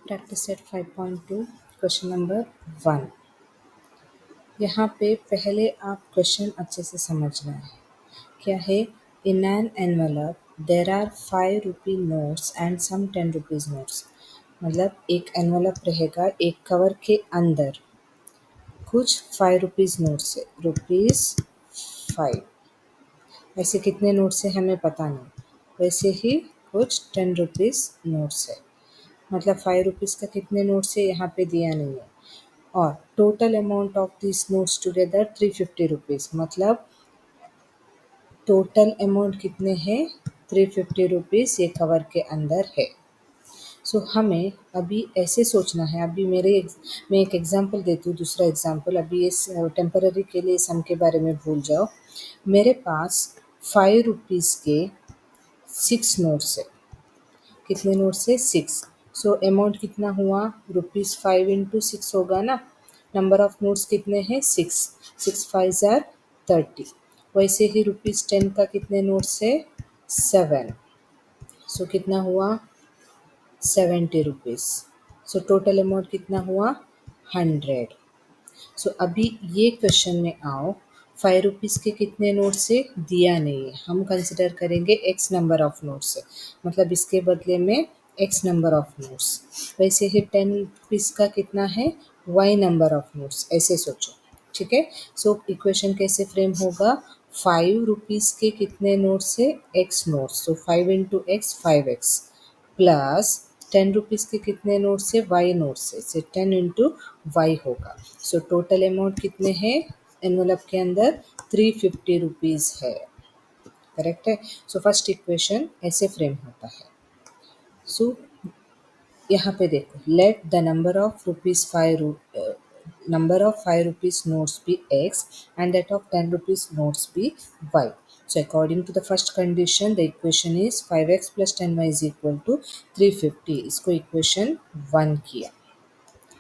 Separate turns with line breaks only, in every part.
Practice set 5.2 question number 1। यहाँ पे पहले आप क्वेश्चन अच्छे से समझना है। क्या है? In an envelope there are 5 rupee notes and some 10 rupees notes. मतलब एक एनवलप रहेगा, एक कवर के अंदर कुछ 5 रुपीज़ नोट्स है, ₹5। ऐसे कितने नोट्स है हमें पता नहीं, वैसे ही कुछ 10 रुपीज़ नोट्स है। मतलब 5 रुपीज़ का कितने नोट्स है यहाँ पे दिया नहीं है। और total amount of this notes together 350 rupees. मतलब टोटल अमाउंट कितने हैं? 350 रुपीज़ ये कवर के अंदर है। सो हमें अभी ऐसे सोचना है। अभी मैं एक एग्जांपल देती हूँ, दूसरा एग्जांपल। अभी इस टेम्पररी के लिए सम के बारे में भूल जाओ। मेरे पास 5 रुपीज़ के 6 नोट्स है। कितने नोट्स है? 6। सो अमाउंट कितना हुआ? ₹5 इंटू 6 होगा ना। नंबर ऑफ नोट्स कितने हैं? 6। 6 5 ज़ार 30। वैसे ही ₹10 का कितने नोट्स है? 7। सो कितना हुआ? 70 रुपीज़। सो टोटल अमाउंट कितना हुआ? 100। सो अभी ये क्वेश्चन में आओ, 5 रुपीज़ के कितने नोट्स से दिया नहीं है। हम कंसिडर करेंगे एक्स नंबर ऑफ नोट्स से, मतलब इसके बदले में एक्स नंबर ऑफ नोट्स। वैसे ही 10 रुपीज़ का कितना है? Y number of notes. ऐसे सोचो, ठीक है। सो इक्वेशन कैसे फ्रेम होगा? 5 रुपीज़ के कितने नोट्स से? X notes. So 5 into x 5x plus 10 rupees के कितने नोट से? वाई नोट से 10 इंटू वाई होगा। सो टोटल अमाउंट कितने हैं एनवलप के अंदर? 350 रुपीज़ है। करेक्ट है। सो फर्स्ट इक्वेशन ऐसे फ्रेम होता है। सो यहाँ पे देखो, let the number of ₹5 notes be x and that of 10 rupees notes be y. So according to the first condition, the equation is 5x plus 10y is equal to 350. इसको equation 1 किया,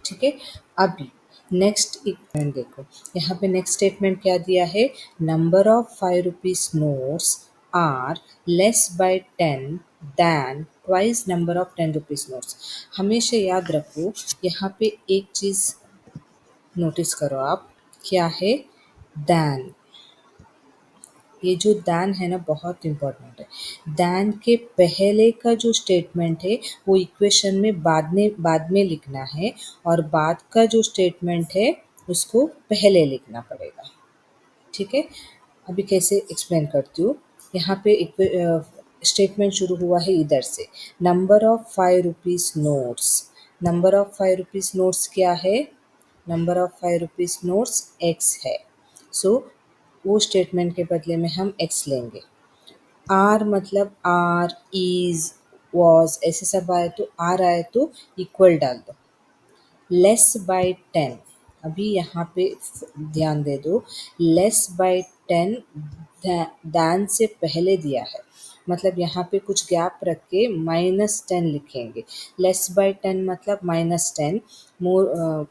ठीक है। अभी नेक्स्ट इक्वेशन देखो, यहाँ पे next statement क्या दिया है? Number of 5 rupees notes are less by 10 than twice number of 10 rupees notes. हमेशा याद रखो, यहाँ पे एक चीज़ नोटिस करो आप, क्या है? दैन। ये जो दैन है ना, बहुत इम्पोर्टेंट है। दैन के पहले का जो स्टेटमेंट है वो इक्वेशन में बाद में लिखना है, और बाद का जो स्टेटमेंट है उसको पहले लिखना पड़ेगा, ठीक है। अभी कैसे एक्सप्लेन करती हूँ। यहाँ पे स्टेटमेंट शुरू हुआ है इधर से, number of 5 rupees notes. Number of 5 rupees notes क्या है? Number of 5 rupees notes x है। सो वो स्टेटमेंट के बदले में हम एक्स लेंगे। आर मतलब आर, इज, वॉज, ऐसे सब आए तो आर आए तो इक्वल डाल दो। लेस बाय 10, अभी यहाँ पे ध्यान दे दो, लेस बाय 10 दैन से पहले दिया है, मतलब यहाँ पे कुछ गैप रख के -10 लिखेंगे। लेस बाय 10 मतलब -10। मोर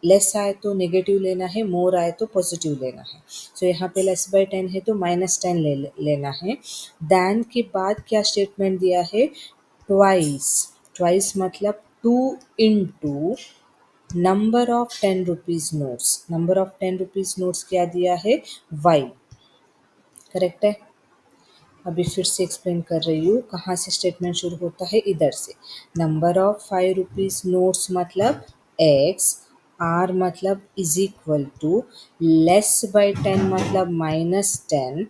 लेस आए तो नेगेटिव लेना है, मोर आए तो पॉजिटिव लेना है। सो यहाँ पे लेस बाय 10 है तो -10 लेना है। दैन के बाद क्या स्टेटमेंट दिया है? ट्वाइस। ट्वाइस मतलब 2 into number of 10 rupees notes. Number of 10 rupees notes क्या दिया है? वाई। करेक्ट है। अभी फिर से एक्सप्लेन कर रही हूँ, कहाँ से स्टेटमेंट शुरू होता है? इधर से। नंबर ऑफ 5 रुपीज़ नोट्स मतलब एक्स, आर मतलब is equal to, less by 10 मतलब -10,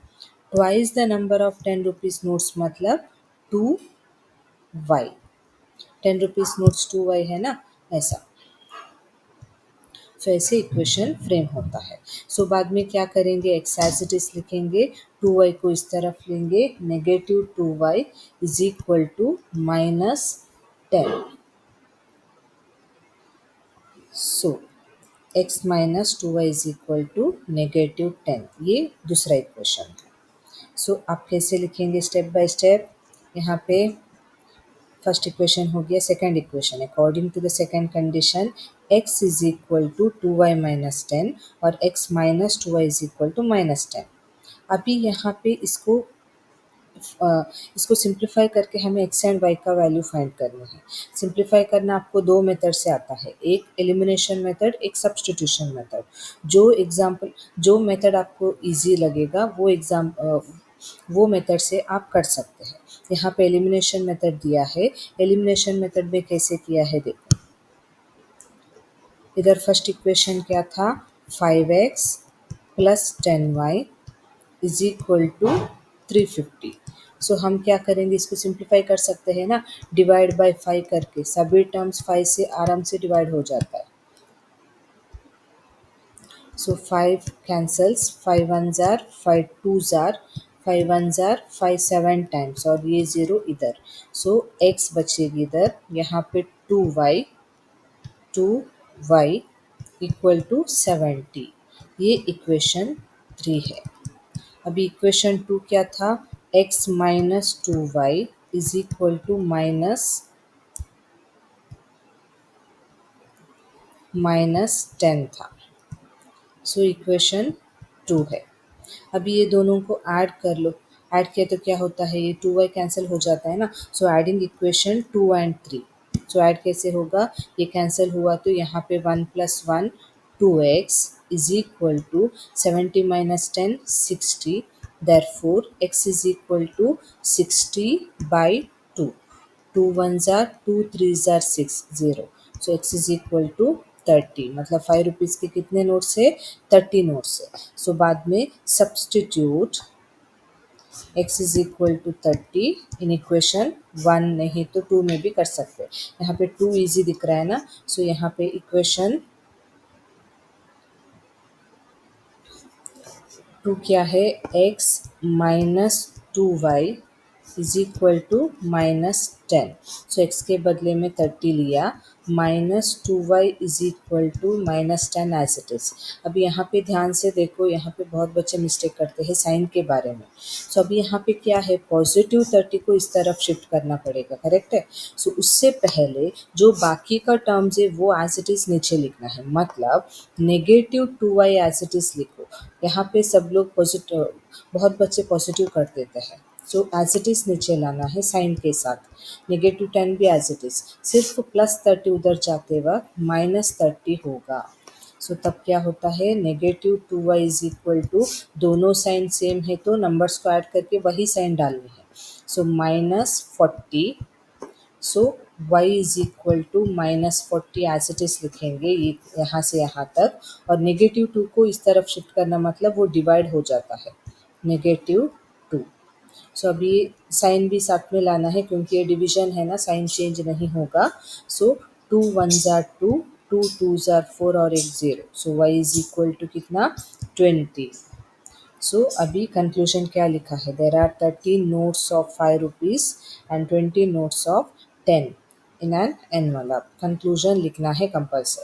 twice the number of 10 rupees notes मतलब 2y। 10 रुपीज़ नोट्स 2y है ना, ऐसा। सो ऐसे इक्वेशन फ्रेम होता है। सो बाद में क्या करेंगे? एक्स एज इट इज लिखेंगे, 2y को इस तरफ लेंगे, -2y is equal to -10। So x -2y is equal to -10। ये दूसरा इक्वेशन है। सो आप कैसे लिखेंगे स्टेप बाय स्टेप? यहाँ पे फर्स्ट इक्वेशन हो गया। Second equation, according to the second condition, x is equal to 2y minus 10 और x minus 2y is equal to -10। अभी यहाँ पे इसको इसको सिंप्लीफाई करके हमें एक्स एंड वाई का वैल्यू फाइंड करना है। सिंप्लीफाई करना आपको दो मेथड से आता है, एक एलिमिनेशन मेथड, एक सब्स्टिट्यूशन मेथड। जो मेथड आपको इजी लगेगा वो मेथड से आप कर सकते हैं। यहाँ पे एलिमिनेशन मेथड दिया है। एलिमिनेशन मेथड में कैसे किया है देखो, इधर फर्स्ट इक्वेशन क्या था, 5x plus 10y is equal to 350। So हम क्या करेंगे, इसको सिंप्लीफाई कर सकते हैं ना, डिवाइड बाय 5 करके। सभी टर्म्स 5 से आराम से डिवाइड हो जाता है। सो 5 कैंसल्स, 5 वन जार 5 टू जार 5 वन जार 5 7 टाइम्स, और ये ज़ीरो इधर। सो x बचेगी इधर, यहाँ पे 2y इक्वल टू 70। ये इक्वेशन 3 है। अभी इक्वेशन 2 क्या था, x minus 2y is equal to minus 10 था। सो इक्वेशन 2 है। अभी ये दोनों को ऐड कर लो। ऐड किया तो क्या होता है, ये 2y कैंसिल हो जाता है ना। So adding equation 2 and 3। So add कैसे होगा, ये कैंसिल हुआ तो यहाँ पे 1 plus 1 2x is equal to 70 minus 10 60। Therefore x is equal to 60 by 2। 2 one जार 2 थ्री जार 6 0। So x is equal to 30। मतलब 5 रुपीज़ के कितने नोट्स है, 30 नोट्स है। सो बाद में substitute x is equal to 30 in equation 1, नहीं तो 2 में भी कर सकते हैं। यहाँ पे 2 इजी दिख रहा है ना। सो यहाँ पे इक्वेशन 2 क्या है, x minus 2y is equal to minus 10। So x के बदले में 30 लिया, minus 2y is equal to minus 10 as it is. अब यहाँ पे ध्यान से देखो, यहाँ पे बहुत बच्चे मिस्टेक करते हैं साइन के बारे में। सो अभी यहाँ पे क्या है, पॉजिटिव 30 को इस तरफ शिफ्ट करना पड़ेगा, करेक्ट है। सो उससे पहले जो बाकी का टर्म्स है वो एज इट इज़ नीचे लिखना है। मतलब negative 2y as it is लिखो। यहाँ पे सब लोग पॉजिटिव, बहुत बच्चे पॉजिटिव कर देते हैं। सो एज इट इज़ नीचे लाना है साइन के साथ। नेगेटिव 10 भी एज इट इज़, सिर्फ प्लस 30 उधर जाते वक्त माइनस 30 होगा। सो तब क्या होता है, negative 2y is equal to, दोनों साइन सेम है तो नंबर्स को ऐड करके वही साइन डालनी है। So minus 40। So y is equal to minus 40 as it is लिखेंगे, ये यहाँ से यहाँ तक। और नेगेटिव 2 को इस तरफ शिफ्ट करना मतलब वो डिवाइड हो जाता है, नेगेटिव 2। सो अभी साइन भी साथ में लाना है क्योंकि ये डिवीजन है ना, साइन चेंज नहीं होगा। सो 2 वन जार 2, 2 टू जार 4 और एक 0। So y is equal to कितना, 20। सो अभी कंक्लूजन क्या लिखा है, there are 30 notes of 5 rupees and 20 notes of 10 in an envelope. Conclusion लिखना है कंपल्सरी।